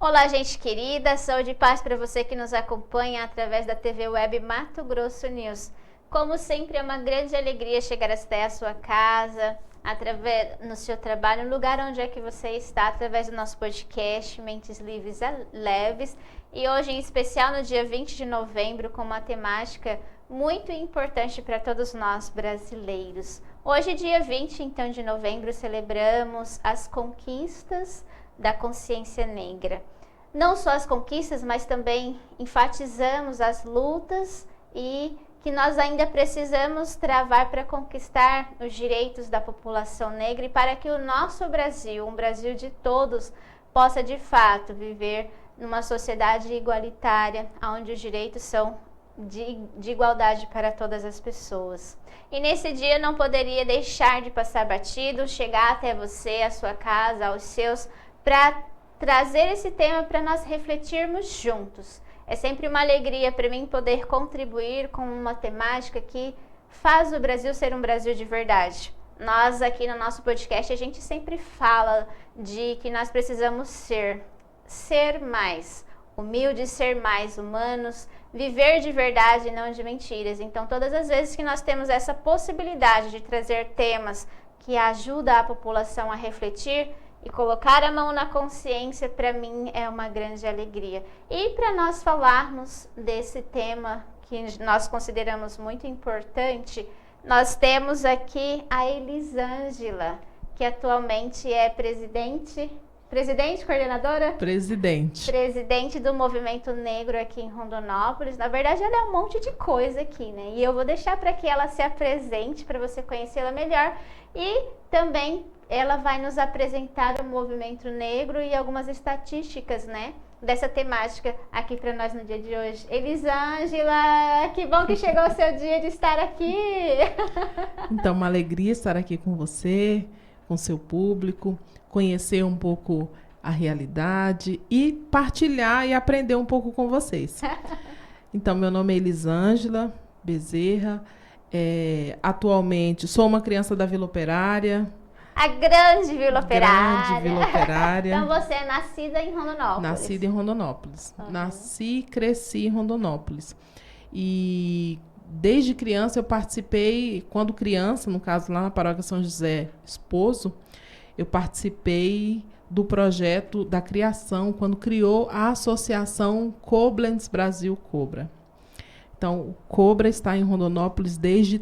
Olá, gente querida, saúde e paz para você que nos acompanha através da TV Web Mato Grosso News. Como sempre, é uma grande alegria chegar até a sua casa, através no seu trabalho, no lugar onde é que você está, através do nosso podcast Mentes Livres Leves. E hoje, em especial, no dia 20 de novembro, com uma temática muito importante para todos nós brasileiros. Hoje, dia 20, então, de novembro, celebramos as conquistas da consciência negra. Não só as conquistas, mas também enfatizamos as lutas e que nós ainda precisamos travar para conquistar os direitos da população negra e para que o nosso Brasil, um Brasil de todos, possa de fato viver numa sociedade igualitária, onde os direitos são de igualdade para todas as pessoas. E nesse dia não poderia deixar de passar batido, chegar até você, a sua casa, aos seus, para trazer esse tema para nós refletirmos juntos. É sempre uma alegria para mim poder contribuir com uma temática que faz o Brasil ser um Brasil de verdade. Nós aqui no nosso podcast, a gente sempre fala de que nós precisamos ser mais humildes, ser mais humanos, viver de verdade e não de mentiras. Então, todas as vezes que nós temos essa possibilidade de trazer temas que ajudam a população a refletir e colocar a mão na consciência, para mim é uma grande alegria. E para nós falarmos desse tema que nós consideramos muito importante, nós temos aqui a Elisângela, que atualmente é presidente, coordenadora? Presidente do Movimento Negro aqui em Rondonópolis. Na verdade, ela é um monte de coisa aqui, né? E eu vou deixar para que ela se apresente, para você conhecê-la melhor. E também ela vai nos apresentar o movimento negro e algumas estatísticas, né, dessa temática aqui para nós no dia de hoje. Elisângela, que bom que chegou o seu dia de estar aqui. Então, uma alegria estar aqui com você, com seu público, conhecer um pouco a realidade e partilhar e aprender um pouco com vocês. Então, meu nome é Elisângela Bezerra, atualmente sou uma criança da Vila Operária. A grande Vila Operária. Grande Vila Operária. Então você é nascida em Rondonópolis. Nascida em Rondonópolis. Uhum. Nasci e cresci em Rondonópolis. E desde criança eu participei, quando criança, no caso lá na Paróquia São José Esposo, eu participei do projeto da criação, quando criou a Associação Koblenz Brasil Cobra. Então, o Cobra está em Rondonópolis desde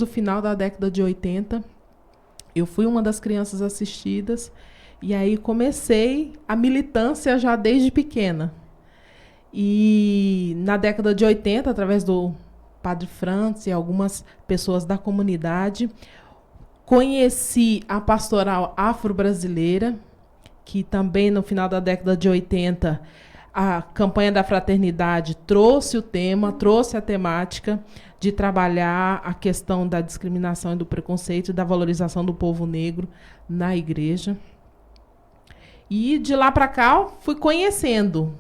o final da década de 80. Eu fui uma das crianças assistidas e aí comecei a militância já desde pequena. E na década de 80, através do Padre Francis e algumas pessoas da comunidade, conheci a pastoral afro-brasileira, que também no final da década de 80, a campanha da fraternidade trouxe o tema, trouxe a temática de trabalhar a questão da discriminação e do preconceito e da valorização do povo negro na igreja. E de lá para cá fui conhecendo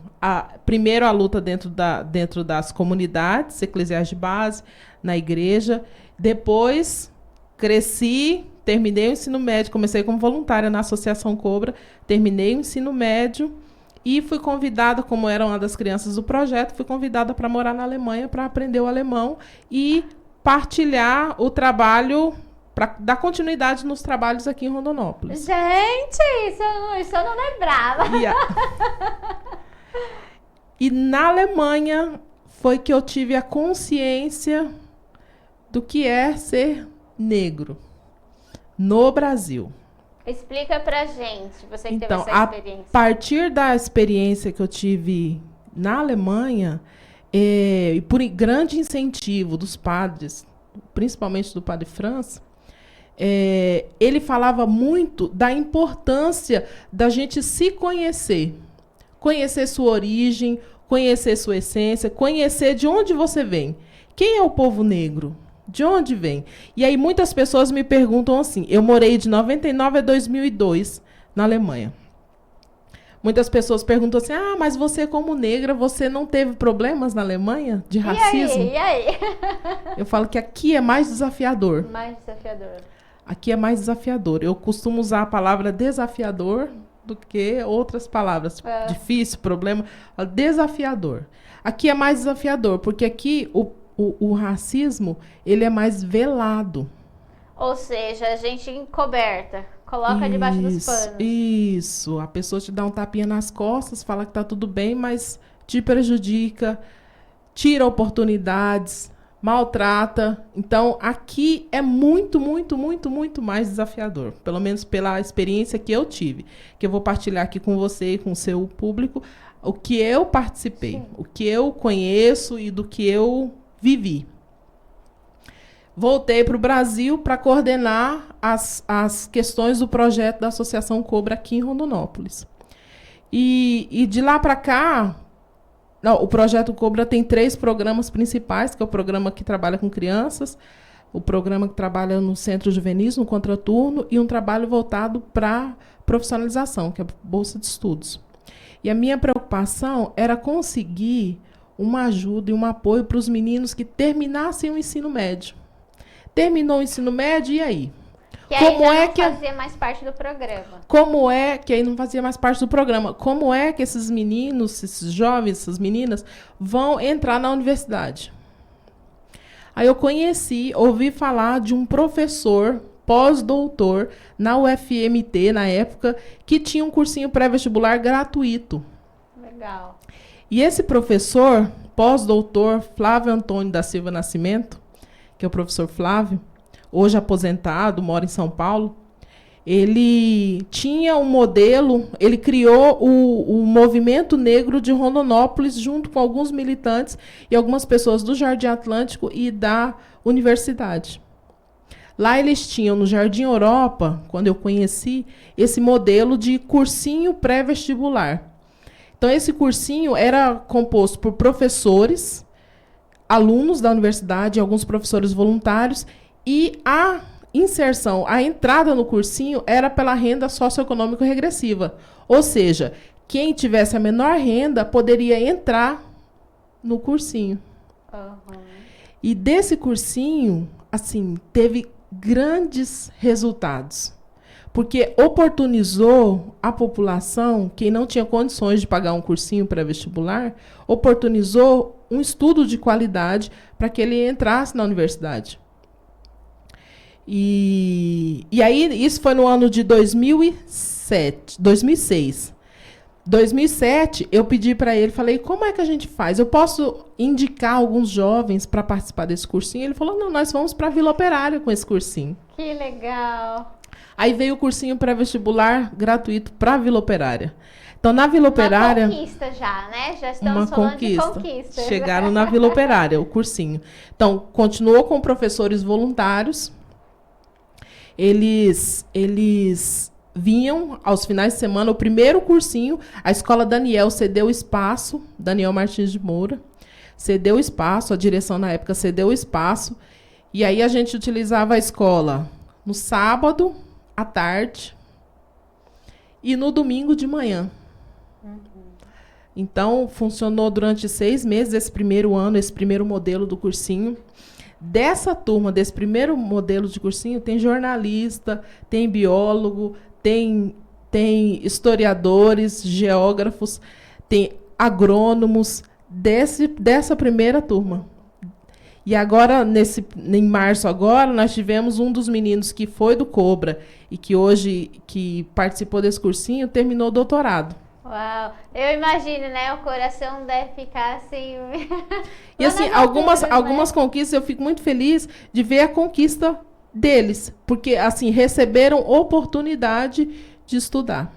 primeiro a luta dentro das comunidades eclesiais de base, na igreja. Depois cresci, terminei o ensino médio, comecei como voluntária na Associação Cobra, terminei o ensino médio e fui convidada, como era uma das crianças do projeto, fui convidada para morar na Alemanha, para aprender o alemão e partilhar o trabalho, para dar continuidade nos trabalhos aqui em Rondonópolis. Gente, isso eu não lembrava. E na Alemanha foi que eu tive a consciência do que é ser negro no Brasil. Explica pra gente, você que teve essa experiência. A partir da experiência que eu tive na Alemanha, e por grande incentivo dos padres, principalmente do Padre Francis, ele falava muito da importância da gente se conhecer. Conhecer sua origem, conhecer sua essência, conhecer de onde você vem. Quem é o povo negro? De onde vem? E aí muitas pessoas me perguntam assim, eu morei de 99 a 2002 na Alemanha. Muitas pessoas perguntam assim, mas você como negra, você não teve problemas na Alemanha de racismo? E aí? Eu falo que aqui é mais desafiador. Mais desafiador. Aqui é mais desafiador. Eu costumo usar a palavra desafiador do que outras palavras. Difícil, problema, desafiador. Aqui é mais desafiador, porque aqui o racismo, ele é mais velado. Ou seja, a gente encoberta, coloca debaixo dos panos. Isso, a pessoa te dá um tapinha nas costas, fala que tá tudo bem, mas te prejudica, tira oportunidades, maltrata. Então, aqui é muito, muito, muito, muito mais desafiador. Pelo menos pela experiência que eu tive. Que eu vou partilhar aqui com você e com o seu público o que eu participei, sim, o que eu conheço e do que eu vivi. Voltei para o Brasil para coordenar as questões do projeto da Associação Cobra aqui em Rondonópolis. E de lá para cá, o projeto Cobra tem 3 programas principais, que é o programa que trabalha com crianças, o programa que trabalha no centro juvenis, no contraturno, e um trabalho voltado para profissionalização, que é a Bolsa de Estudos. E a minha preocupação era conseguir uma ajuda e um apoio para os meninos que terminassem o ensino médio. Terminou o ensino médio, e aí? Que aí como já não fazia mais parte do programa. Como é que aí não fazia mais parte do programa? Como é que esses meninos, esses jovens, essas meninas, vão entrar na universidade? Aí eu ouvi falar de um professor pós-doutor na UFMT, na época, que tinha um cursinho pré-vestibular gratuito. Legal. E esse professor, pós-doutor Flávio Antônio da Silva Nascimento, que é o professor Flávio, hoje aposentado, mora em São Paulo, ele tinha um modelo, ele criou o Movimento Negro de Rondonópolis, junto com alguns militantes e algumas pessoas do Jardim Atlântico e da universidade. Lá eles tinham, no Jardim Europa, quando eu conheci, esse modelo de cursinho pré-vestibular. Então, esse cursinho era composto por professores, alunos da universidade, alguns professores voluntários, e a inserção, a entrada no cursinho era pela renda socioeconômica regressiva. Ou seja, quem tivesse a menor renda poderia entrar no cursinho. Uhum. E desse cursinho, assim, teve grandes resultados. Porque oportunizou a população, quem não tinha condições de pagar um cursinho pré-vestibular, oportunizou um estudo de qualidade para que ele entrasse na universidade. E aí, isso foi no ano de 2006. 2007, eu pedi para ele, falei, como é que a gente faz? Eu posso indicar alguns jovens para participar desse cursinho? Ele falou, não, nós vamos para a Vila Operária com esse cursinho. Que legal! Aí veio o cursinho pré-vestibular gratuito para a Vila Operária. Então, na Vila Operária... Uma conquista já, né? Já estamos falando de conquista. Chegaram na Vila Operária, o cursinho. Então, continuou com professores voluntários. Eles vinham aos finais de semana, o primeiro cursinho, a Escola Daniel cedeu espaço, Daniel Martins de Moura, cedeu espaço, a direção na época cedeu espaço, e aí a gente utilizava a escola no sábado, à tarde, e no domingo de manhã. Uhum. Então, funcionou durante 6 meses, esse primeiro ano, esse primeiro modelo do cursinho. Dessa turma, desse primeiro modelo de cursinho, tem jornalista, tem biólogo, tem historiadores, geógrafos, tem agrônomos dessa primeira turma. E agora, em março agora, nós tivemos um dos meninos que foi do Cobra e que hoje que participou desse cursinho, terminou o doutorado. Uau, eu imagino, né? O coração deve ficar assim... E assim, algumas conquistas, eu fico muito feliz de ver a conquista deles, porque assim, receberam oportunidade de estudar.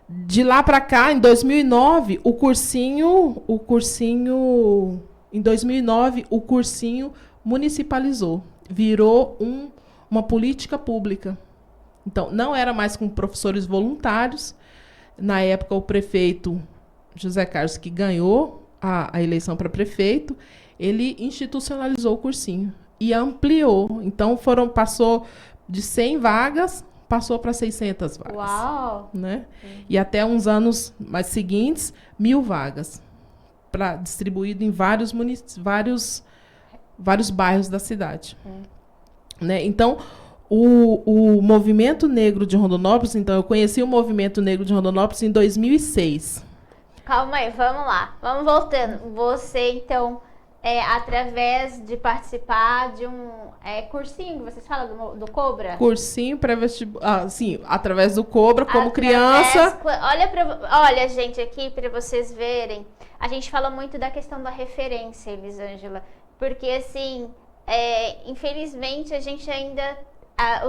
De lá para cá, em 2009, o cursinho municipalizou, virou uma política pública. Então, não era mais com professores voluntários. Na época, o prefeito José Carlos, que ganhou a eleição para prefeito, ele institucionalizou o cursinho e ampliou. Então, passou de 100 vagas, passou para 600 vagas. Uau! Né? E até uns anos mais seguintes, 1.000 vagas, distribuído em vários bairros da cidade. Né? Então, o movimento negro de Rondonópolis, então, eu conheci o movimento negro de Rondonópolis em 2006. Calma aí, vamos lá. Vamos voltando. Você, então, através de participar de um cursinho, vocês falam do Cobra? Cursinho pré-vestibular, sim, através do Cobra, como criança. Olha, gente, aqui para vocês verem, a gente fala muito da questão da referência, Elisângela, porque, assim, infelizmente, a gente ainda,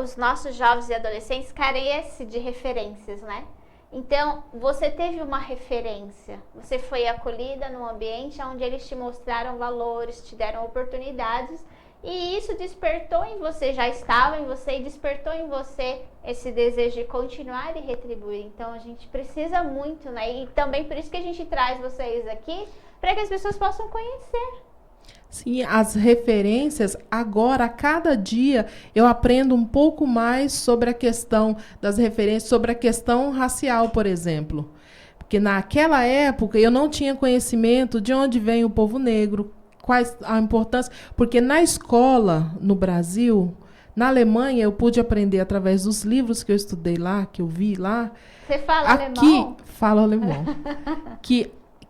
os nossos jovens e adolescentes carecem de referências, né? Então, você teve uma referência, você foi acolhida num ambiente onde eles te mostraram valores, te deram oportunidades, e isso despertou em você, já estava em você e despertou em você esse desejo de continuar e retribuir. Então, a gente precisa muito, né? E também por isso que a gente traz vocês aqui, para que as pessoas possam conhecer. Sim, as referências, agora, a cada dia, eu aprendo um pouco mais sobre a questão das referências, sobre a questão racial, por exemplo. Porque naquela época eu não tinha conhecimento de onde vem o povo negro, quais a importância. Porque na escola, no Brasil, na Alemanha, eu pude aprender através dos livros que eu estudei lá, que eu vi lá. Você fala alemão? Falo alemão.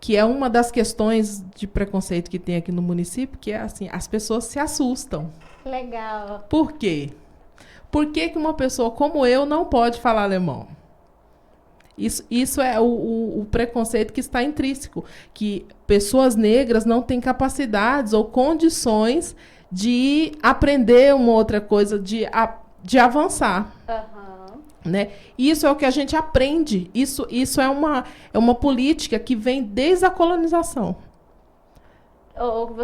Que é uma das questões de preconceito que tem aqui no município, que é assim, as pessoas se assustam. Legal. Por quê? Por que uma pessoa como eu não pode falar alemão? Isso é o preconceito que está intrínseco, que pessoas negras não têm capacidades ou condições de aprender uma outra coisa, de avançar. Né? Isso é o que a gente aprende. Isso é uma política que vem desde a colonização. Ou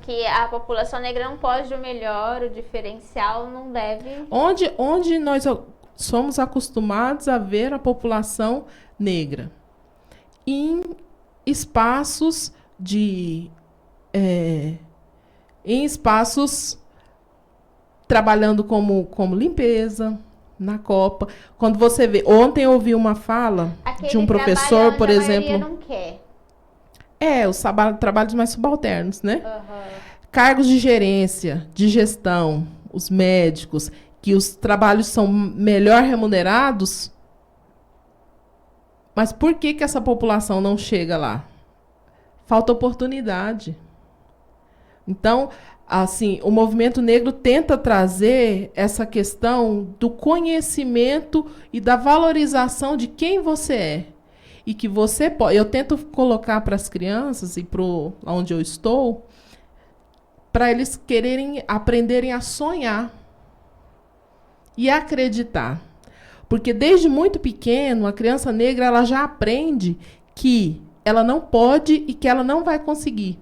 que a população negra não pode o melhor, o diferencial não deve. Onde nós somos acostumados a ver a população negra? Em espaços trabalhando como limpeza. Na Copa. Quando você vê... Ontem eu ouvi uma fala de um professor, por exemplo... A não quer. Os trabalhos mais subalternos, né? Cargos de gerência, de gestão, os médicos, que os trabalhos são melhor remunerados. Mas por que essa população não chega lá? Falta oportunidade. Então... Assim, o movimento negro tenta trazer essa questão do conhecimento e da valorização de quem você é. E que você pode... Eu tento colocar para as crianças e para onde eu estou, para eles aprenderem a sonhar e acreditar. Porque desde muito pequeno, a criança negra ela já aprende que ela não pode e que ela não vai conseguir.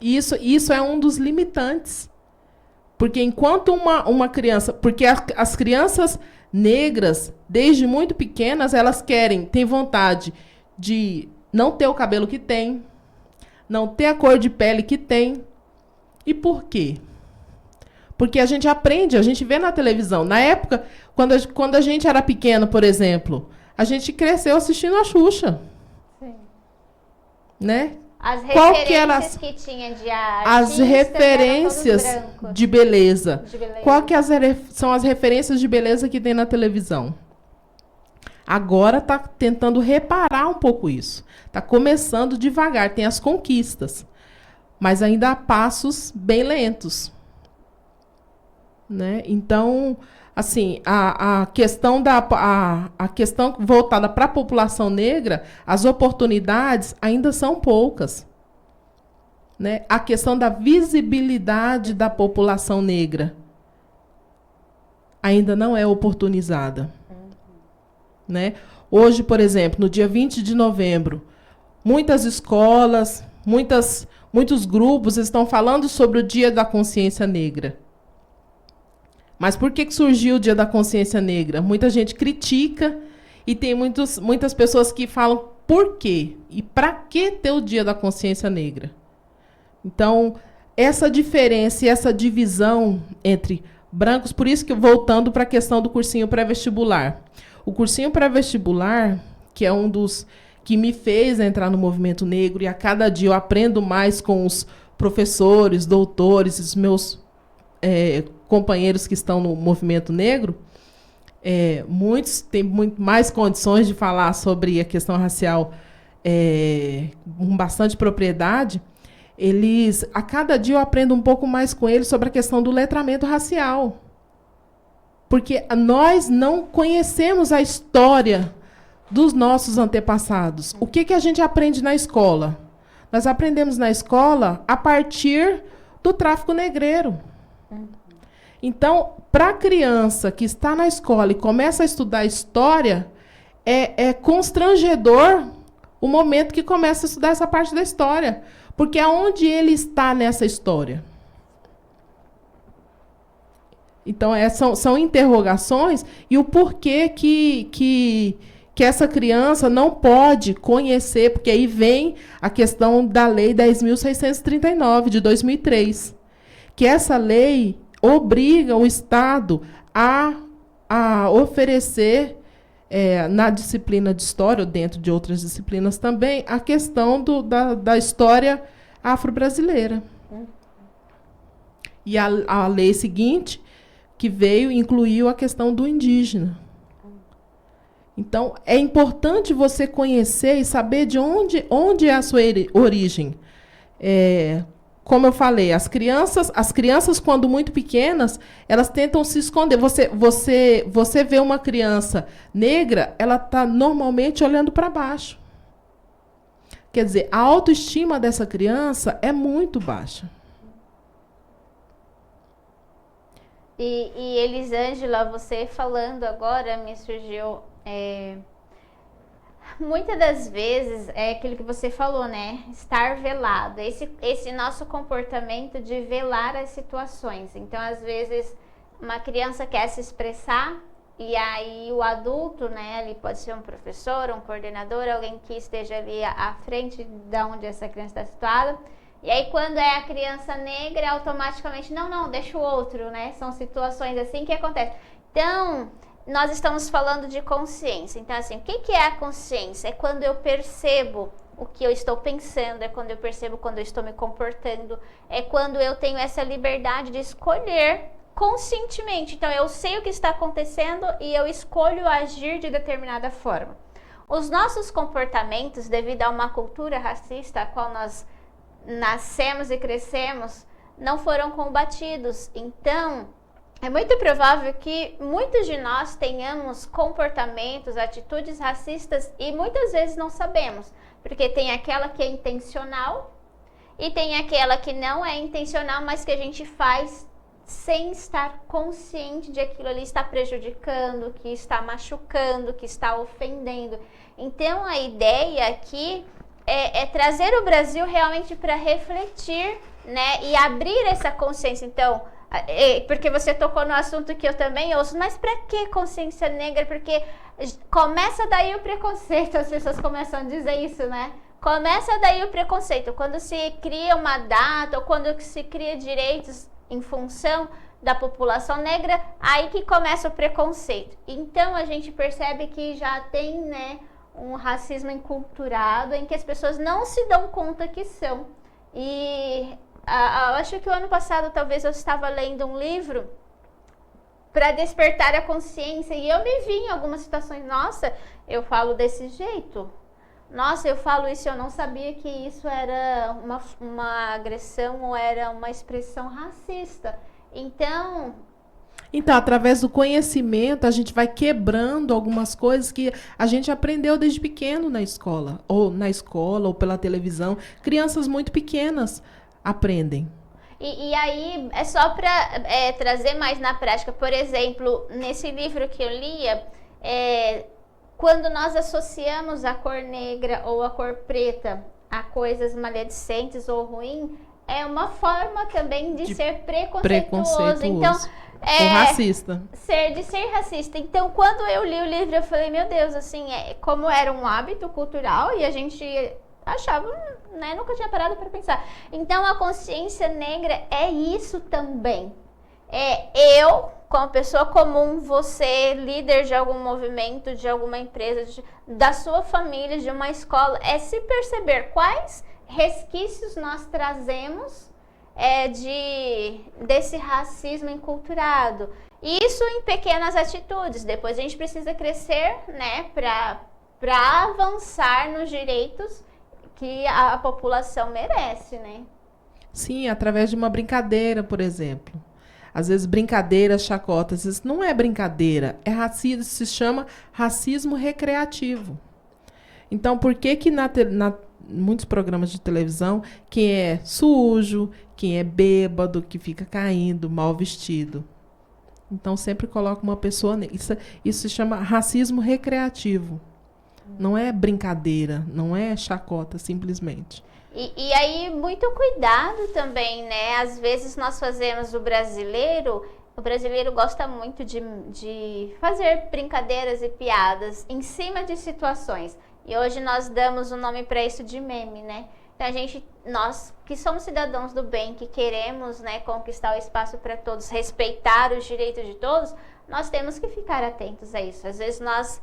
Isso é um dos limitantes. Porque enquanto uma criança... Porque as crianças negras, desde muito pequenas, elas têm vontade de não ter o cabelo que tem, não ter a cor de pele que tem. E por quê? Porque a gente aprende, a gente vê na televisão. Na época, quando a gente era pequeno, por exemplo, a gente cresceu assistindo a Xuxa. Sim. Né? As referências que tinha de arte. As referências de beleza. Qual que são as referências de beleza que tem na televisão? Agora está tentando reparar um pouco isso. Está começando devagar, tem as conquistas. Mas ainda há passos bem lentos. Né? Então, assim, a questão voltada para a população negra, as oportunidades ainda são poucas. Né? A questão da visibilidade da população negra ainda não é oportunizada. Né? Hoje, por exemplo, no dia 20 de novembro, muitas escolas, muitos grupos estão falando sobre o Dia da Consciência Negra. Mas por que surgiu o Dia da Consciência Negra? Muita gente critica e tem muitas pessoas que falam por quê? E para que ter o Dia da Consciência Negra? Então, essa diferença e essa divisão entre brancos, por isso que voltando para a questão do cursinho pré-vestibular. O cursinho pré-vestibular, que é um dos que me fez entrar no movimento negro, e a cada dia eu aprendo mais com os professores, doutores, os meus companheiros que estão no movimento negro, muitos têm muito mais condições de falar sobre a questão racial com bastante propriedade. A cada dia eu aprendo um pouco mais com eles sobre a questão do letramento racial. Porque nós não conhecemos a história dos nossos antepassados. O que a gente aprende na escola? Nós aprendemos na escola a partir do tráfico negreiro. Então, para a criança que está na escola e começa a estudar história, é constrangedor o momento que começa a estudar essa parte da história. Porque aonde ele está nessa história? Então, são interrogações e o porquê que essa criança não pode conhecer, porque aí vem a questão da Lei 10.639, de 2003, que essa lei obriga o Estado a oferecer, na disciplina de história, ou dentro de outras disciplinas também, a questão da história afro-brasileira. E a lei seguinte, que veio, incluiu a questão do indígena. Então, é importante você conhecer e saber de onde é a sua origem. Como eu falei, as crianças, quando muito pequenas, elas tentam se esconder. Você vê uma criança negra, ela está normalmente olhando para baixo. Quer dizer, a autoestima dessa criança é muito baixa. E Elisângela, você falando agora, me surgiu... muitas das vezes é aquilo que você falou, né? Estar velado. Esse nosso comportamento de velar as situações. Então, às vezes, uma criança quer se expressar e aí o adulto, né? Ali pode ser um professor, um coordenador, alguém que esteja ali à frente de onde essa criança está situada. E aí, quando é a criança negra, automaticamente, não, deixa o outro, né? São situações assim que acontecem. Então... nós estamos falando de consciência. Então, assim, o que é a consciência? É quando eu percebo o que eu estou pensando, é quando eu percebo quando eu estou me comportando, é quando eu tenho essa liberdade de escolher conscientemente. Então, eu sei o que está acontecendo e eu escolho agir de determinada forma. Os nossos comportamentos, devido a uma cultura racista a qual nós nascemos e crescemos, não foram combatidos. Então... é muito provável que muitos de nós tenhamos comportamentos, atitudes racistas e muitas vezes não sabemos, porque tem aquela que é intencional e tem aquela que não é intencional, mas que a gente faz sem estar consciente de aquilo ali está prejudicando, que está machucando, que está ofendendo. Então a ideia aqui é trazer o Brasil realmente para refletir, né, e abrir essa consciência. Então, porque você tocou no assunto que eu também ouço, mas para que consciência negra? Porque começa daí o preconceito, as pessoas começam a dizer isso, né? Começa daí o preconceito, quando se cria uma data ou quando se cria direitos em função da população negra, aí que começa o preconceito. Então a gente percebe que já tem, né, um racismo enculturado em que as pessoas não se dão conta que são. E... eu acho que o ano passado, talvez, eu estava lendo um livro para despertar a consciência e eu me vi em algumas situações. Nossa, eu falo desse jeito. Nossa, eu falo isso, eu não sabia que isso era uma agressão ou era uma expressão racista. Então, através do conhecimento, a gente vai quebrando algumas coisas que a gente aprendeu desde pequeno na escola, ou pela televisão. Crianças muito pequenas aprendem. E aí, é só para trazer mais na prática. Por exemplo, nesse livro que eu lia, quando nós associamos a cor negra ou a cor preta a coisas maledicentes ou ruins, é uma forma também de ser preconceituoso. Então, ou racista. De ser racista. Então, quando eu li o livro, eu falei, meu Deus, assim, como era um hábito cultural e a gente achava, né, nunca tinha parado para pensar. Então, a consciência negra é isso também. Eu, como pessoa comum, você, líder de algum movimento, de alguma empresa, da sua família, de uma escola, se perceber quais resquícios nós trazemos desse racismo enculturado. Isso em pequenas atitudes. Depois a gente precisa crescer, né, para avançar nos direitos que a população merece, né? Sim, através de uma brincadeira, por exemplo. Às vezes brincadeiras, chacotas, isso não é brincadeira, é racismo, se chama racismo recreativo. Então, por que que muitos programas de televisão, quem é sujo, quem é bêbado, que fica caindo, mal vestido? Então, sempre coloca uma pessoa... Isso se chama racismo recreativo. Não é brincadeira, não é chacota, simplesmente. E aí, muito cuidado também, né? Às vezes nós fazemos o brasileiro gosta muito de fazer brincadeiras e piadas em cima de situações. E hoje nós damos um nome para isso de meme, né? Então nós que somos cidadãos do bem, que queremos, né, conquistar o espaço para todos, respeitar os direitos de todos, nós temos que ficar atentos a isso. Às vezes nós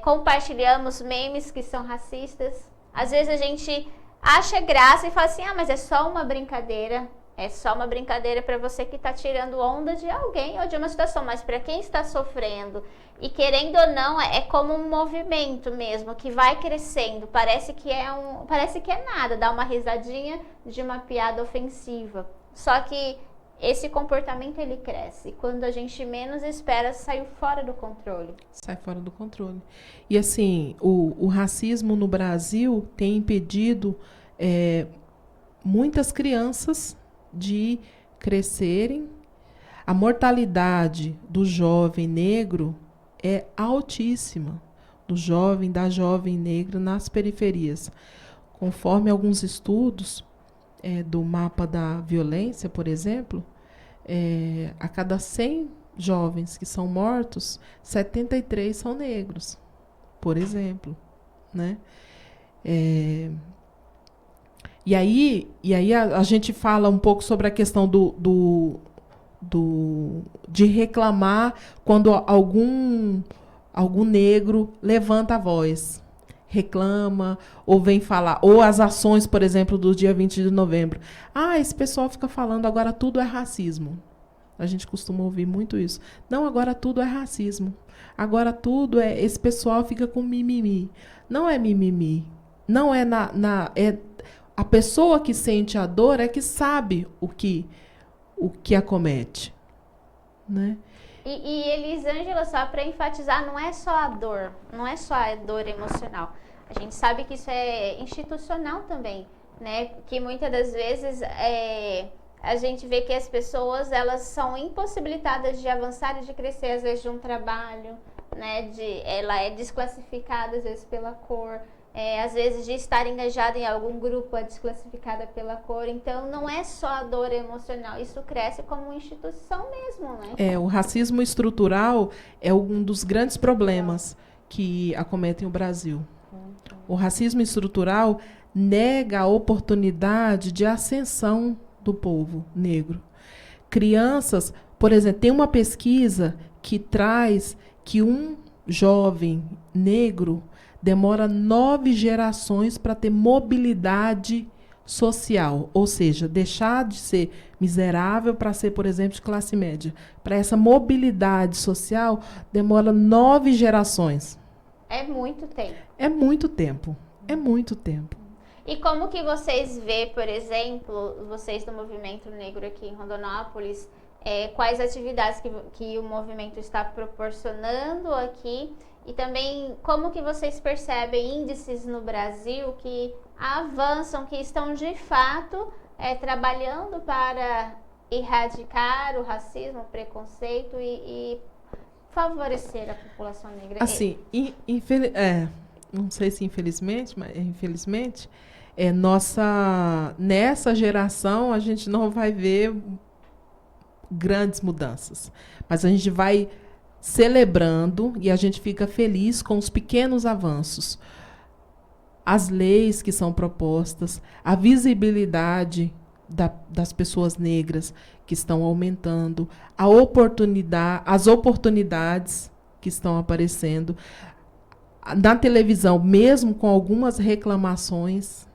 compartilhamos memes que são racistas. Às vezes a gente acha graça e fala assim, mas é só uma brincadeira. É só uma brincadeira para você que está tirando onda de alguém ou de uma situação. Mas para quem está sofrendo, e querendo ou não, é como um movimento mesmo, que vai crescendo. Parece que é nada, dá uma risadinha de uma piada ofensiva. Só que esse comportamento, ele cresce. Quando a gente menos espera, sai fora do controle. Sai fora do controle. E assim, o racismo no Brasil tem impedido muitas crianças de crescerem. A mortalidade do jovem negro é altíssima, da jovem negra nas periferias. Conforme alguns estudos do mapa da violência, por exemplo, a cada 100 jovens que são mortos, 73 são negros, por exemplo, né? E aí a gente fala um pouco sobre a questão de reclamar quando algum negro levanta a voz, reclama, ou vem falar, ou as ações, por exemplo, do dia 20 de novembro. Esse pessoal fica falando, agora tudo é racismo. A gente costuma ouvir muito isso. Não, agora tudo é racismo. Agora tudo é... Esse pessoal fica com mimimi. Não é mimimi. Não é a pessoa que sente a dor é que sabe o que acomete, né? E Elisângela, só para enfatizar, não é só a dor emocional. A gente sabe que isso é institucional também, né? Que muitas das vezes a gente vê que as pessoas, elas são impossibilitadas de avançar e de crescer, às vezes, de um trabalho, né? Ela é desclassificada, às vezes, pela cor. Às vezes de estar engajada em algum grupo é desclassificada pela cor. Então, não é só a dor emocional. Isso cresce como uma instituição mesmo, né? O racismo estrutural é um dos grandes problemas que acometem o Brasil. O racismo estrutural nega a oportunidade de ascensão do povo negro. Crianças, por exemplo, tem uma pesquisa que traz que um jovem negro demora 9 gerações para ter mobilidade social, ou seja, deixar de ser miserável para ser, por exemplo, de classe média. Para essa mobilidade social, demora 9 gerações. É muito tempo. É muito tempo. É muito tempo. E como que vocês vê, por exemplo, vocês do Movimento Negro aqui em Rondonópolis, quais atividades que o movimento está proporcionando aqui? E também, como que vocês percebem índices no Brasil que avançam, que estão, de fato, trabalhando para erradicar o racismo, o preconceito e favorecer a população negra? Assim, não sei se infelizmente, mas infelizmente, nessa geração a gente não vai ver grandes mudanças. Mas a gente vai celebrando e a gente fica feliz com os pequenos avanços. As leis que são propostas, a visibilidade das pessoas negras que estão aumentando, as oportunidades que estão aparecendo. Na televisão, mesmo com algumas reclamações,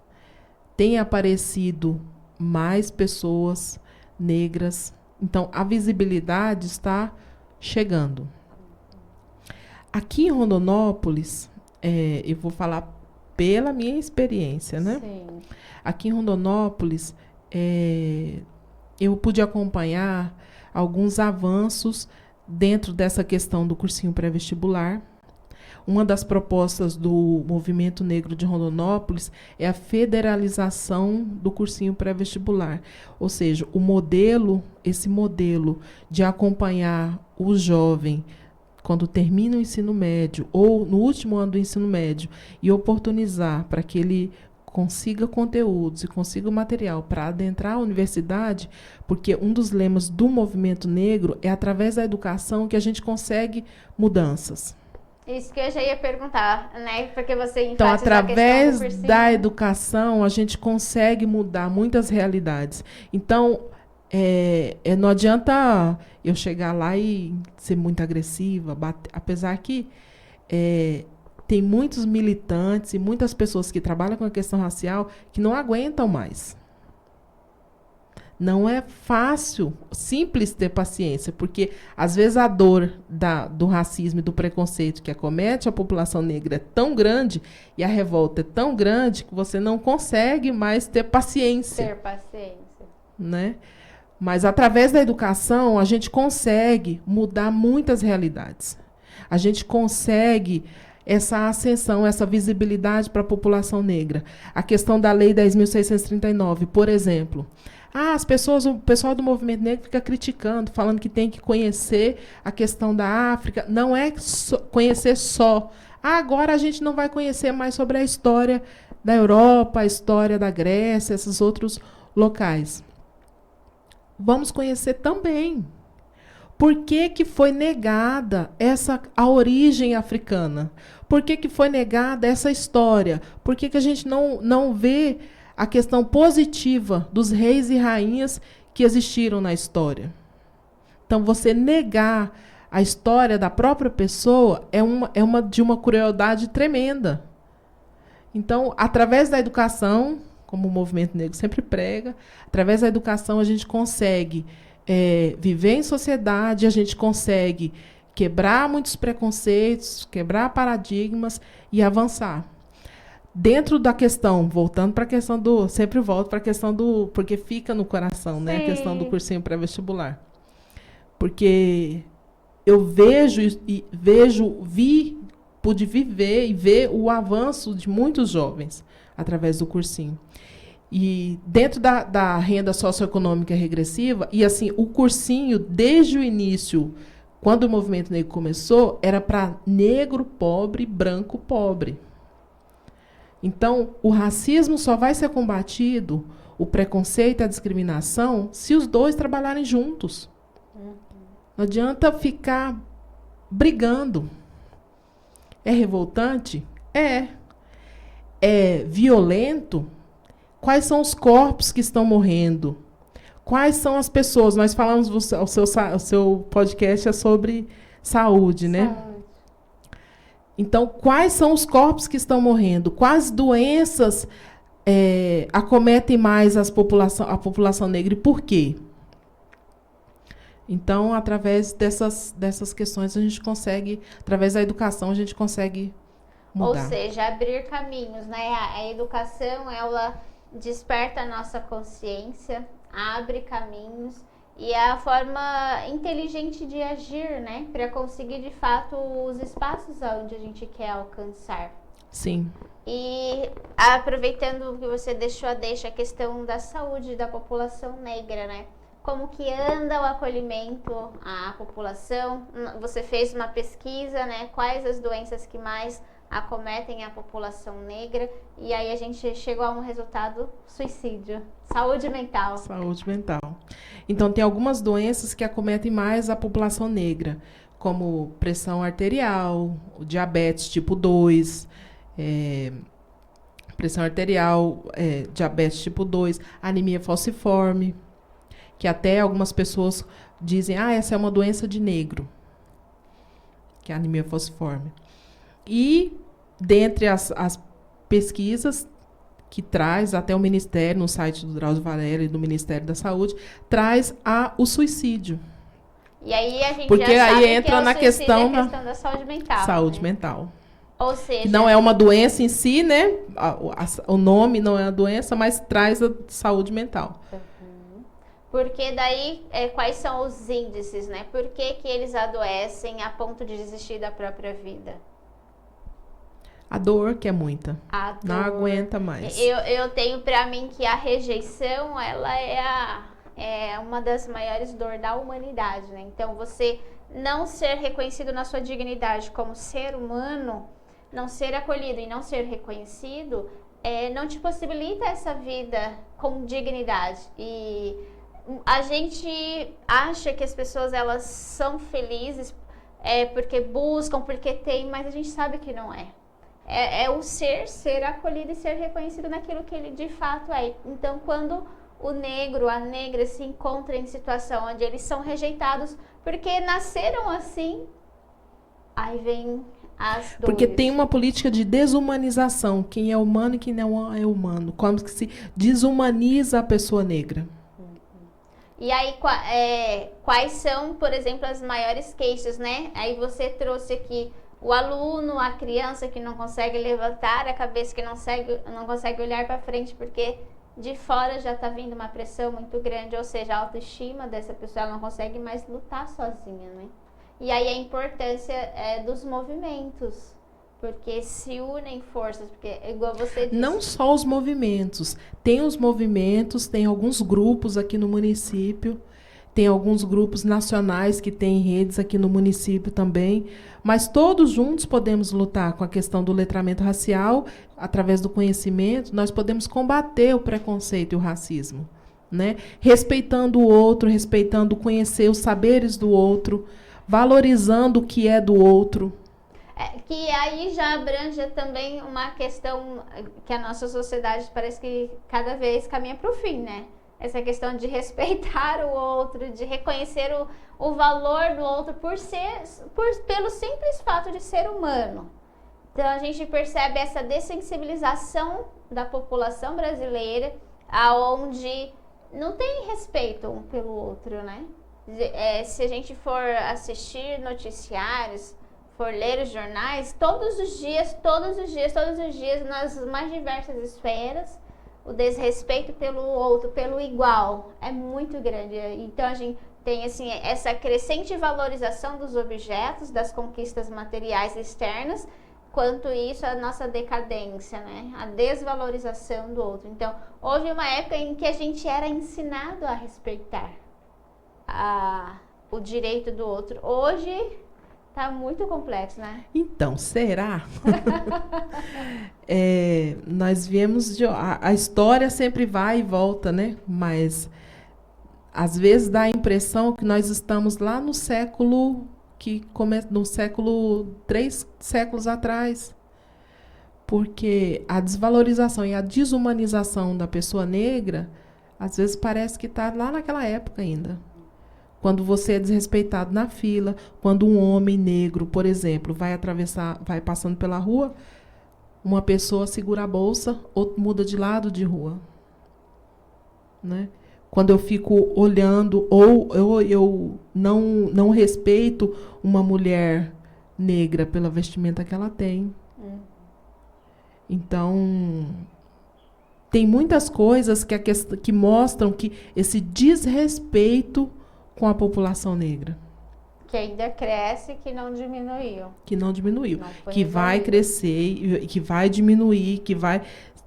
tem aparecido mais pessoas negras. Então, a visibilidade está chegando. Aqui em Rondonópolis, eu vou falar pela minha experiência, né? Sim. Aqui em Rondonópolis, eu pude acompanhar alguns avanços dentro dessa questão do cursinho pré-vestibular. Uma das propostas do Movimento Negro de Rondonópolis é a federalização do cursinho pré-vestibular. Ou seja, esse modelo de acompanhar o jovem quando termina o ensino médio ou no último ano do ensino médio e oportunizar para que ele consiga conteúdos e consiga o material para adentrar a universidade, porque um dos lemas do movimento negro é através da educação que a gente consegue mudanças. Isso que eu já ia perguntar, né? Porque você então, enfatiza através a questão do da educação, a gente consegue mudar muitas realidades. Então, não adianta eu chegar lá e ser muito agressiva, apesar que tem muitos militantes e muitas pessoas que trabalham com a questão racial que não aguentam mais. Não é fácil, simples ter paciência, porque às vezes a dor do racismo e do preconceito que acomete a população negra é tão grande e a revolta é tão grande que você não consegue mais ter paciência. Ter paciência. Né? Mas através da educação a gente consegue mudar muitas realidades. A gente consegue essa ascensão, essa visibilidade para a população negra. A questão da Lei 10.639, por exemplo. O pessoal do movimento negro fica criticando, falando que tem que conhecer a questão da África. Não é conhecer só. Agora a gente não vai conhecer mais sobre a história da Europa, a história da Grécia, esses outros locais. Vamos conhecer também. Por que foi negada a origem africana? Por que foi negada essa história? Por que a gente não vê a questão positiva dos reis e rainhas que existiram na história? Então, você negar a história da própria pessoa é de uma crueldade tremenda. Então, através da educação, como o movimento negro sempre prega, através da educação a gente consegue viver em sociedade, a gente consegue quebrar muitos preconceitos, quebrar paradigmas e avançar. Dentro da questão, voltando para a questão do... Sempre volto para a questão do... Porque fica no coração, né? A questão do cursinho pré-vestibular. Porque eu pude viver e ver o avanço de muitos jovens através do cursinho. E dentro da renda socioeconômica regressiva, e assim, o cursinho, desde o início, quando o movimento negro começou, era para negro pobre, branco pobre. Então, o racismo só vai ser combatido, o preconceito e a discriminação, se os dois trabalharem juntos. Não adianta ficar brigando. É revoltante? É. É violento? Quais são os corpos que estão morrendo? Quais são as pessoas? Nós falamos, o seu podcast é sobre saúde, né? Então, quais são os corpos que estão morrendo? Quais doenças acometem mais a população negra e por quê? Então, através dessas questões, a gente consegue, através da educação, a gente consegue mudar. Ou seja, abrir caminhos, né? A educação, ela desperta a nossa consciência, abre caminhos e é a forma inteligente de agir, né? Para conseguir, de fato, os espaços onde a gente quer alcançar. Sim. E aproveitando que você deixou a questão da saúde da população negra, né? Como que anda o acolhimento à população? Você fez uma pesquisa, né? Quais as doenças que mais acometem a população negra? E aí a gente chegou a um resultado: suicídio, saúde mental. Saúde mental. Então, tem algumas doenças que acometem mais a população negra, como pressão arterial, diabetes tipo 2, pressão arterial, diabetes tipo 2, anemia falciforme, que até algumas pessoas dizem, essa é uma doença de negro, que é a anemia falciforme. E, dentre as pesquisas, que traz até o Ministério, no site do Drauzio Varela e do Ministério da Saúde, traz o suicídio. E aí a gente Porque já aí sabe entra que na a questão da saúde mental. Saúde né? mental. Ou seja... Não é uma doença em si, né? O nome não é a doença, mas traz a saúde mental. Porque daí, quais são os índices, né? Por que eles adoecem a ponto de desistir da própria vida? A dor que é muita. A dor. Não aguenta mais. Eu tenho pra mim que a rejeição, ela é uma das maiores dores da humanidade, né? Então, você não ser reconhecido na sua dignidade como ser humano, não ser acolhido e não ser reconhecido, não te possibilita essa vida com dignidade. E a gente acha que as pessoas elas são felizes porque buscam, porque tem, mas a gente sabe que não é. É o ser acolhido e ser reconhecido naquilo que ele de fato é. Então, quando o negro, a negra se encontram em situação onde eles são rejeitados porque nasceram assim, aí vem as dores. Porque tem uma política de desumanização. Quem é humano e quem não é humano. Como que se desumaniza a pessoa negra. E aí, quais são, por exemplo, as maiores queixas, né? Aí você trouxe aqui o aluno, a criança que não consegue levantar a cabeça, que não consegue olhar para frente porque de fora já está vindo uma pressão muito grande, ou seja, a autoestima dessa pessoa ela não consegue mais lutar sozinha, né? E aí a importância dos movimentos, porque se unem forças, porque igual você disse... Não só os movimentos, tem os movimentos, tem alguns grupos aqui no município, tem alguns grupos nacionais que têm redes aqui no município também, mas todos juntos podemos lutar com a questão do letramento racial, através do conhecimento, nós podemos combater o preconceito e o racismo, né? Respeitando o outro, respeitando, conhecer os saberes do outro, valorizando o que é do outro. Que aí já abrange também uma questão que a nossa sociedade parece que cada vez caminha para o fim, né? Essa questão de respeitar o outro, de reconhecer o valor do outro pelo simples fato de ser humano. Então a gente percebe essa dessensibilização da população brasileira, aonde não tem respeito um pelo outro, né? Se a gente for assistir noticiários, for ler os jornais, todos os dias, nas mais diversas esferas, o desrespeito pelo outro, pelo igual, é muito grande. Então a gente tem assim, essa crescente valorização dos objetos, das conquistas materiais externas, quanto isso a nossa decadência, né? A desvalorização do outro. Então, houve uma época em que a gente era ensinado a respeitar o direito do outro. Hoje tá muito complexo, né? Então, será? Nós viemos a história sempre vai e volta, né? Mas às vezes dá a impressão que nós estamos lá no século no século 3 séculos atrás. Porque a desvalorização e a desumanização da pessoa negra, às vezes parece que está lá naquela época ainda. Quando você é desrespeitado na fila, quando um homem negro, por exemplo, vai passando pela rua, uma pessoa segura a bolsa, outro muda de lado de rua. Né? Quando eu fico olhando, ou eu não respeito uma mulher negra pela vestimenta que ela tem. Então, tem muitas coisas que mostram que esse desrespeito com a população negra. Que ainda cresce, que não diminuiu. Que não diminuiu. Que vai crescer, que vai diminuir,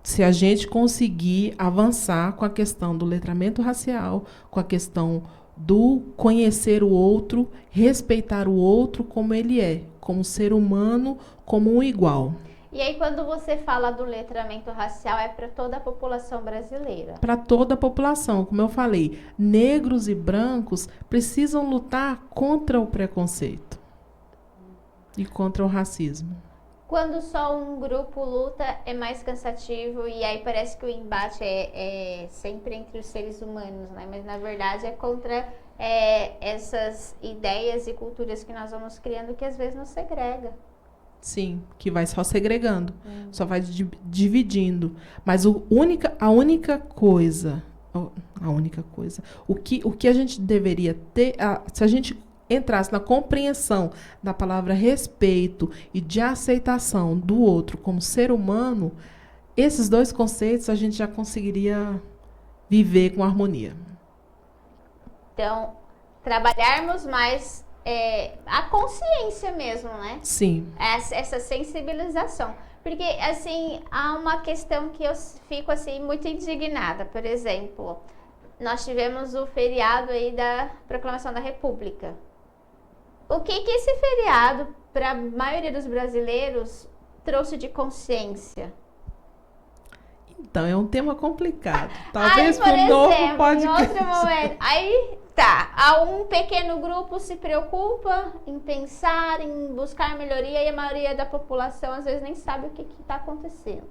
se a gente conseguir avançar com a questão do letramento racial, com a questão do conhecer o outro, respeitar o outro como ele é, como ser humano, como um igual. E aí, quando você fala do letramento racial, é para toda a população brasileira? Para toda a população. Como eu falei, negros e brancos precisam lutar contra o preconceito e contra o racismo. Quando só um grupo luta, é mais cansativo e aí parece que o embate é sempre entre os seres humanos, né? Mas, na verdade, é contra essas ideias e culturas que nós vamos criando que, às vezes, nos segrega. Sim, que vai só segregando, só vai dividindo. Mas a única coisa, o que a gente deveria ter, se a gente entrasse na compreensão da palavra respeito e de aceitação do outro como ser humano, esses dois conceitos a gente já conseguiria viver com harmonia. Então, trabalharmos mais a consciência mesmo, né? Sim. Essa sensibilização. Porque, assim, há uma questão que eu fico, assim, muito indignada. Por exemplo, nós tivemos o feriado aí da Proclamação da República. O que esse feriado, para a maioria dos brasileiros, trouxe de consciência? Então, é um tema complicado. Talvez por exemplo, novo podcast. em outro momento. Aí, tá. Um pequeno grupo se preocupa em pensar, em buscar melhoria, e a maioria da população, às vezes, nem sabe o que está acontecendo.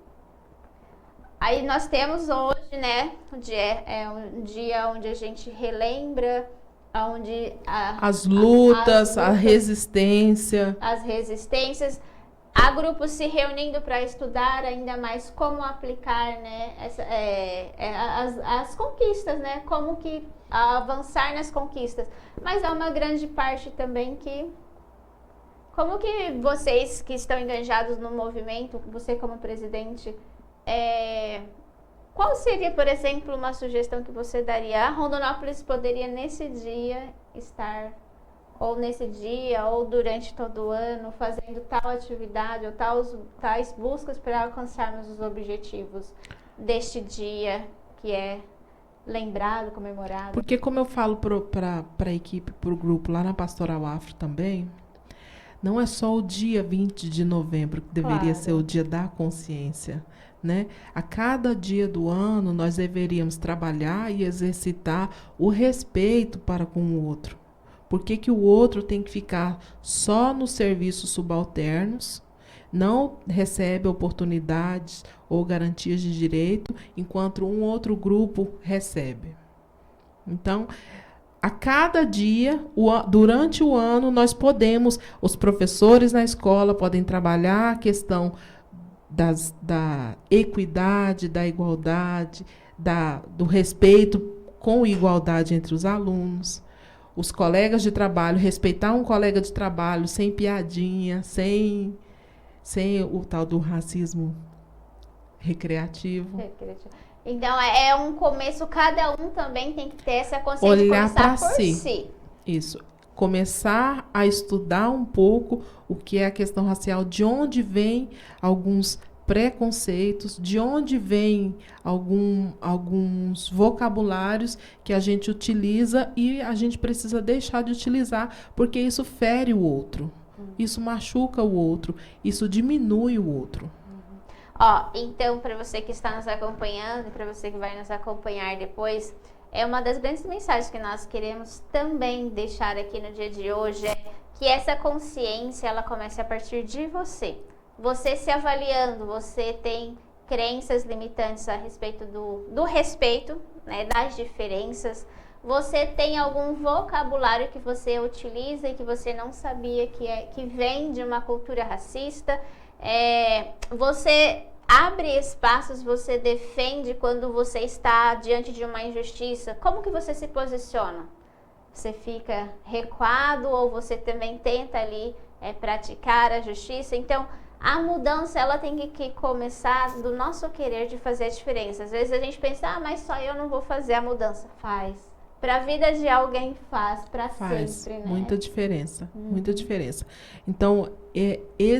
Aí, nós temos hoje, né, um dia onde a gente relembra, onde as lutas, a resistência. As resistências. Há grupos se reunindo para estudar ainda mais como aplicar, né, as conquistas, né, como que avançar nas conquistas. Mas há uma grande parte também que... Como que vocês que estão engajados no movimento, você como presidente, qual seria, por exemplo, uma sugestão que você daria? A Rondonópolis poderia nesse dia estar... ou nesse dia, ou durante todo o ano, fazendo tal atividade, ou tais buscas para alcançarmos os objetivos deste dia, que é lembrado, comemorado. Porque como eu falo para a equipe, para o grupo, lá na Pastoral Afro também, não é só o dia 20 de novembro que deveria ser o dia da consciência, né? A cada dia do ano, nós deveríamos trabalhar e exercitar o respeito para com o outro. Por que o outro tem que ficar só nos serviços subalternos, não recebe oportunidades ou garantias de direito, enquanto um outro grupo recebe? Então, a cada dia, durante o ano, nós podemos, os professores na escola podem trabalhar a questão da equidade, da igualdade, do respeito com igualdade entre os alunos. Os colegas de trabalho, respeitar um colega de trabalho sem piadinha, sem o tal do racismo recreativo. Então, é um começo, cada um também tem que ter essa consciência de olhar para si. Isso. Começar a estudar um pouco o que é a questão racial, de onde vem alguns preconceitos, de onde vêm alguns vocabulários que a gente utiliza e a gente precisa deixar de utilizar, porque isso fere o outro, isso machuca o outro, isso diminui o outro. Então, para você que está nos acompanhando e para você que vai nos acompanhar depois, uma das grandes mensagens que nós queremos também deixar aqui no dia de hoje é que essa consciência, ela comece a partir de você. Você se avaliando, você tem crenças limitantes a respeito do respeito, né, das diferenças. Você tem algum vocabulário que você utiliza e que você não sabia que vem de uma cultura racista. Você abre espaços, você defende quando você está diante de uma injustiça. Como que você se posiciona? Você fica recuado ou você também tenta ali praticar a justiça? Então, a mudança, ela tem que começar do nosso querer de fazer a diferença. Às vezes a gente pensa, mas só eu não vou fazer a mudança. Faz. Para a vida de alguém faz, para sempre, né? Muita diferença, muita diferença. Então,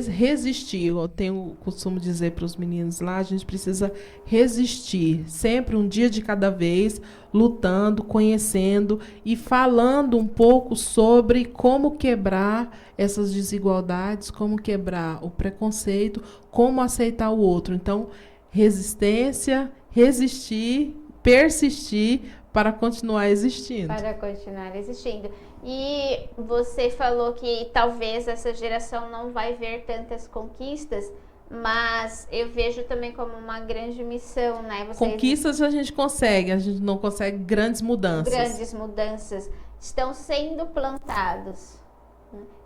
resistir, eu tenho costume dizer para os meninos lá, a gente precisa resistir, sempre um dia de cada vez, lutando, conhecendo e falando um pouco sobre como quebrar essas desigualdades, como quebrar o preconceito, como aceitar o outro. Então, resistência, resistir, persistir, para continuar existindo. Para continuar existindo. E você falou que talvez essa geração não vai ver tantas conquistas, mas eu vejo também como uma grande missão, né? Conquistas a gente não consegue grandes mudanças. Grandes mudanças estão sendo plantados.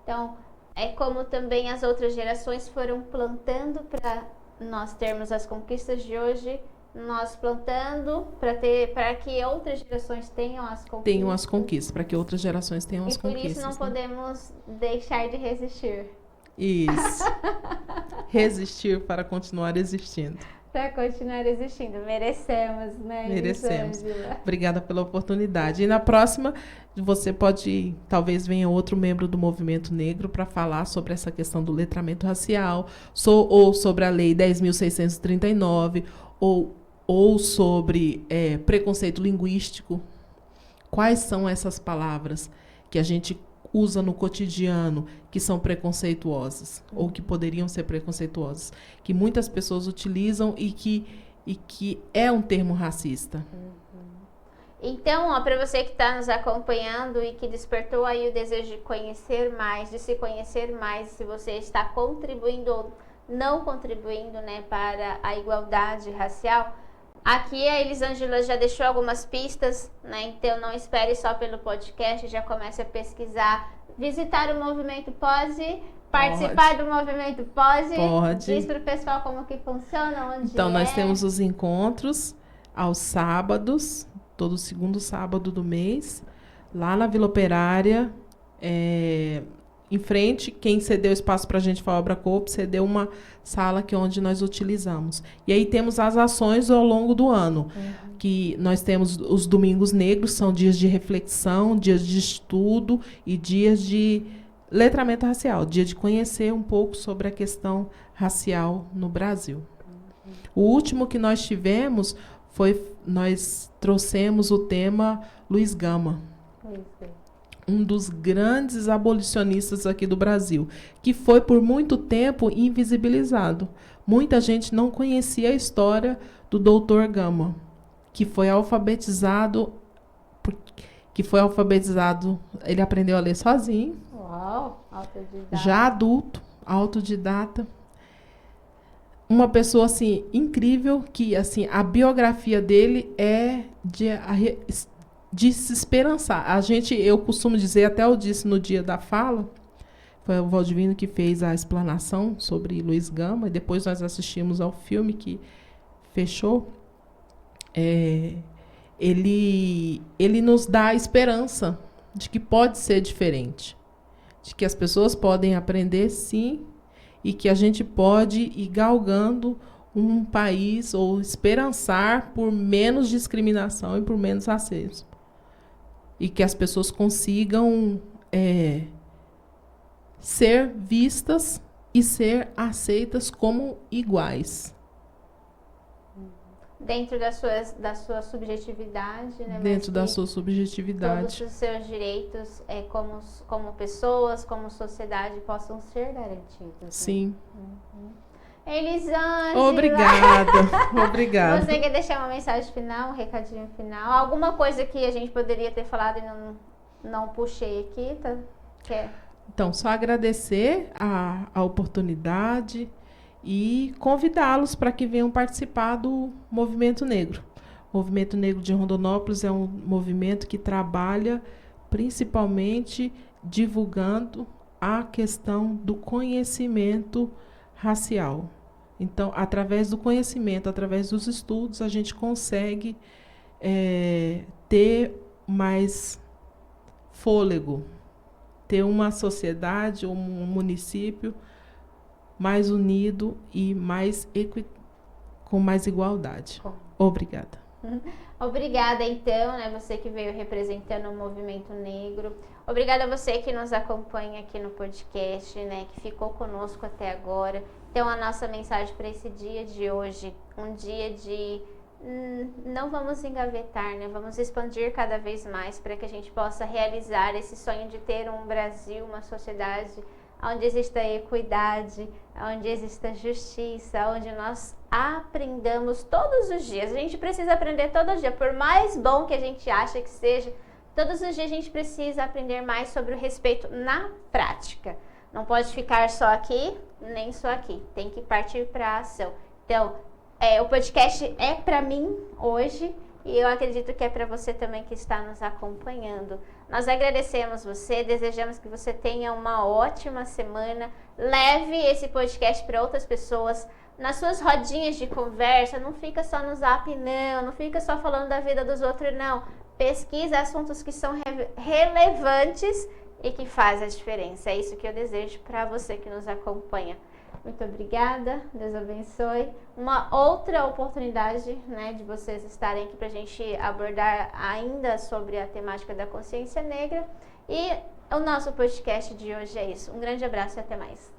Então, é como também as outras gerações foram plantando para nós termos as conquistas de hoje, nós plantando para que outras gerações tenham as conquistas. Tenham as conquistas, para que outras gerações tenham as conquistas. E por isso não podemos deixar de resistir. Isso. Resistir para continuar existindo. Para continuar existindo. Merecemos, né? Merecemos. Obrigada pela oportunidade. E na próxima, você pode, talvez venha outro membro do movimento negro para falar sobre essa questão do letramento racial, ou sobre a Lei 10.639, ou sobre preconceito linguístico. Quais são essas palavras que a gente usa no cotidiano que são preconceituosas ou que poderiam ser preconceituosas, que muitas pessoas utilizam e que é um termo racista. Então, para você que está nos acompanhando e que despertou aí o desejo de conhecer mais, de se conhecer mais, se você está contribuindo ou não contribuindo, né, para a igualdade racial, aqui a Elisângela já deixou algumas pistas, né? Então não espere só pelo podcast, já comece a pesquisar, visitar o Movimento Pose, participar do Movimento Pose. Pode. Diz para o pessoal como que funciona, onde Então, nós temos os encontros aos sábados, todo segundo sábado do mês, lá na Vila Operária, em frente, quem cedeu espaço para a gente foi a Obra Corpo, cedeu uma sala onde nós utilizamos. E aí temos as ações ao longo do ano, que nós temos os domingos negros, são dias de reflexão, dias de estudo e dias de letramento racial, dia de conhecer um pouco sobre a questão racial no Brasil. O último que nós tivemos nós trouxemos o tema Luiz Gama. Um dos grandes abolicionistas aqui do Brasil, que foi por muito tempo invisibilizado. Muita gente não conhecia a história do Dr. Gama, que foi alfabetizado, ele aprendeu a ler sozinho. Uau, autodidata. Já adulto, autodidata. Uma pessoa assim incrível, que assim a biografia dele é de se esperançar. Eu costumo dizer, até eu disse no dia da fala, foi o Valdivino que fez a explanação sobre Luiz Gama, e depois nós assistimos ao filme que fechou. Ele nos dá a esperança de que pode ser diferente, de que as pessoas podem aprender, sim, e que a gente pode ir galgando um país ou esperançar por menos discriminação e por menos racismo. E que as pessoas consigam ser vistas e ser aceitas como iguais. Dentro da sua subjetividade, né? Dentro da sua subjetividade. Todos os seus direitos como pessoas, como sociedade, possam ser garantidos. Sim. Né? Elisângela. Obrigada. Você quer deixar uma mensagem final, um recadinho final? Alguma coisa que a gente poderia ter falado e não puxei aqui, tá? Então, só agradecer a oportunidade e convidá-los para que venham participar do Movimento Negro. O Movimento Negro de Rondonópolis é um movimento que trabalha principalmente divulgando a questão do conhecimento racial. Então, através do conhecimento, através dos estudos, a gente consegue ter mais fôlego, ter uma sociedade, um município mais unido e com mais igualdade. Obrigada. Obrigada, então, né, você que veio representando o Movimento Negro. Obrigada a você que nos acompanha aqui no podcast, né, que ficou conosco até agora. Então, a nossa mensagem para esse dia de hoje, um dia de não vamos engavetar, né? Vamos expandir cada vez mais para que a gente possa realizar esse sonho de ter um Brasil, uma sociedade onde exista equidade, onde exista justiça, onde nós aprendamos todos os dias. A gente precisa aprender todo dia, por mais bom que a gente acha que seja, todos os dias a gente precisa aprender mais sobre o respeito na prática. Não pode ficar só aqui, nem só aqui. Tem que partir para a ação. Então, o podcast é para mim hoje E eu acredito que é para você também que está nos acompanhando. Nós agradecemos você, desejamos que você tenha uma ótima semana. Leve esse podcast para outras pessoas, nas suas rodinhas de conversa. Não fica só no Zap, não fica só falando da vida dos outros, não. Pesquisa assuntos que são relevantes e que fazem a diferença. É isso que eu desejo para você que nos acompanha. Muito obrigada, Deus abençoe. Uma outra oportunidade, né, de vocês estarem aqui para a gente abordar ainda sobre a temática da consciência negra. E o nosso podcast de hoje é isso. Um grande abraço e até mais.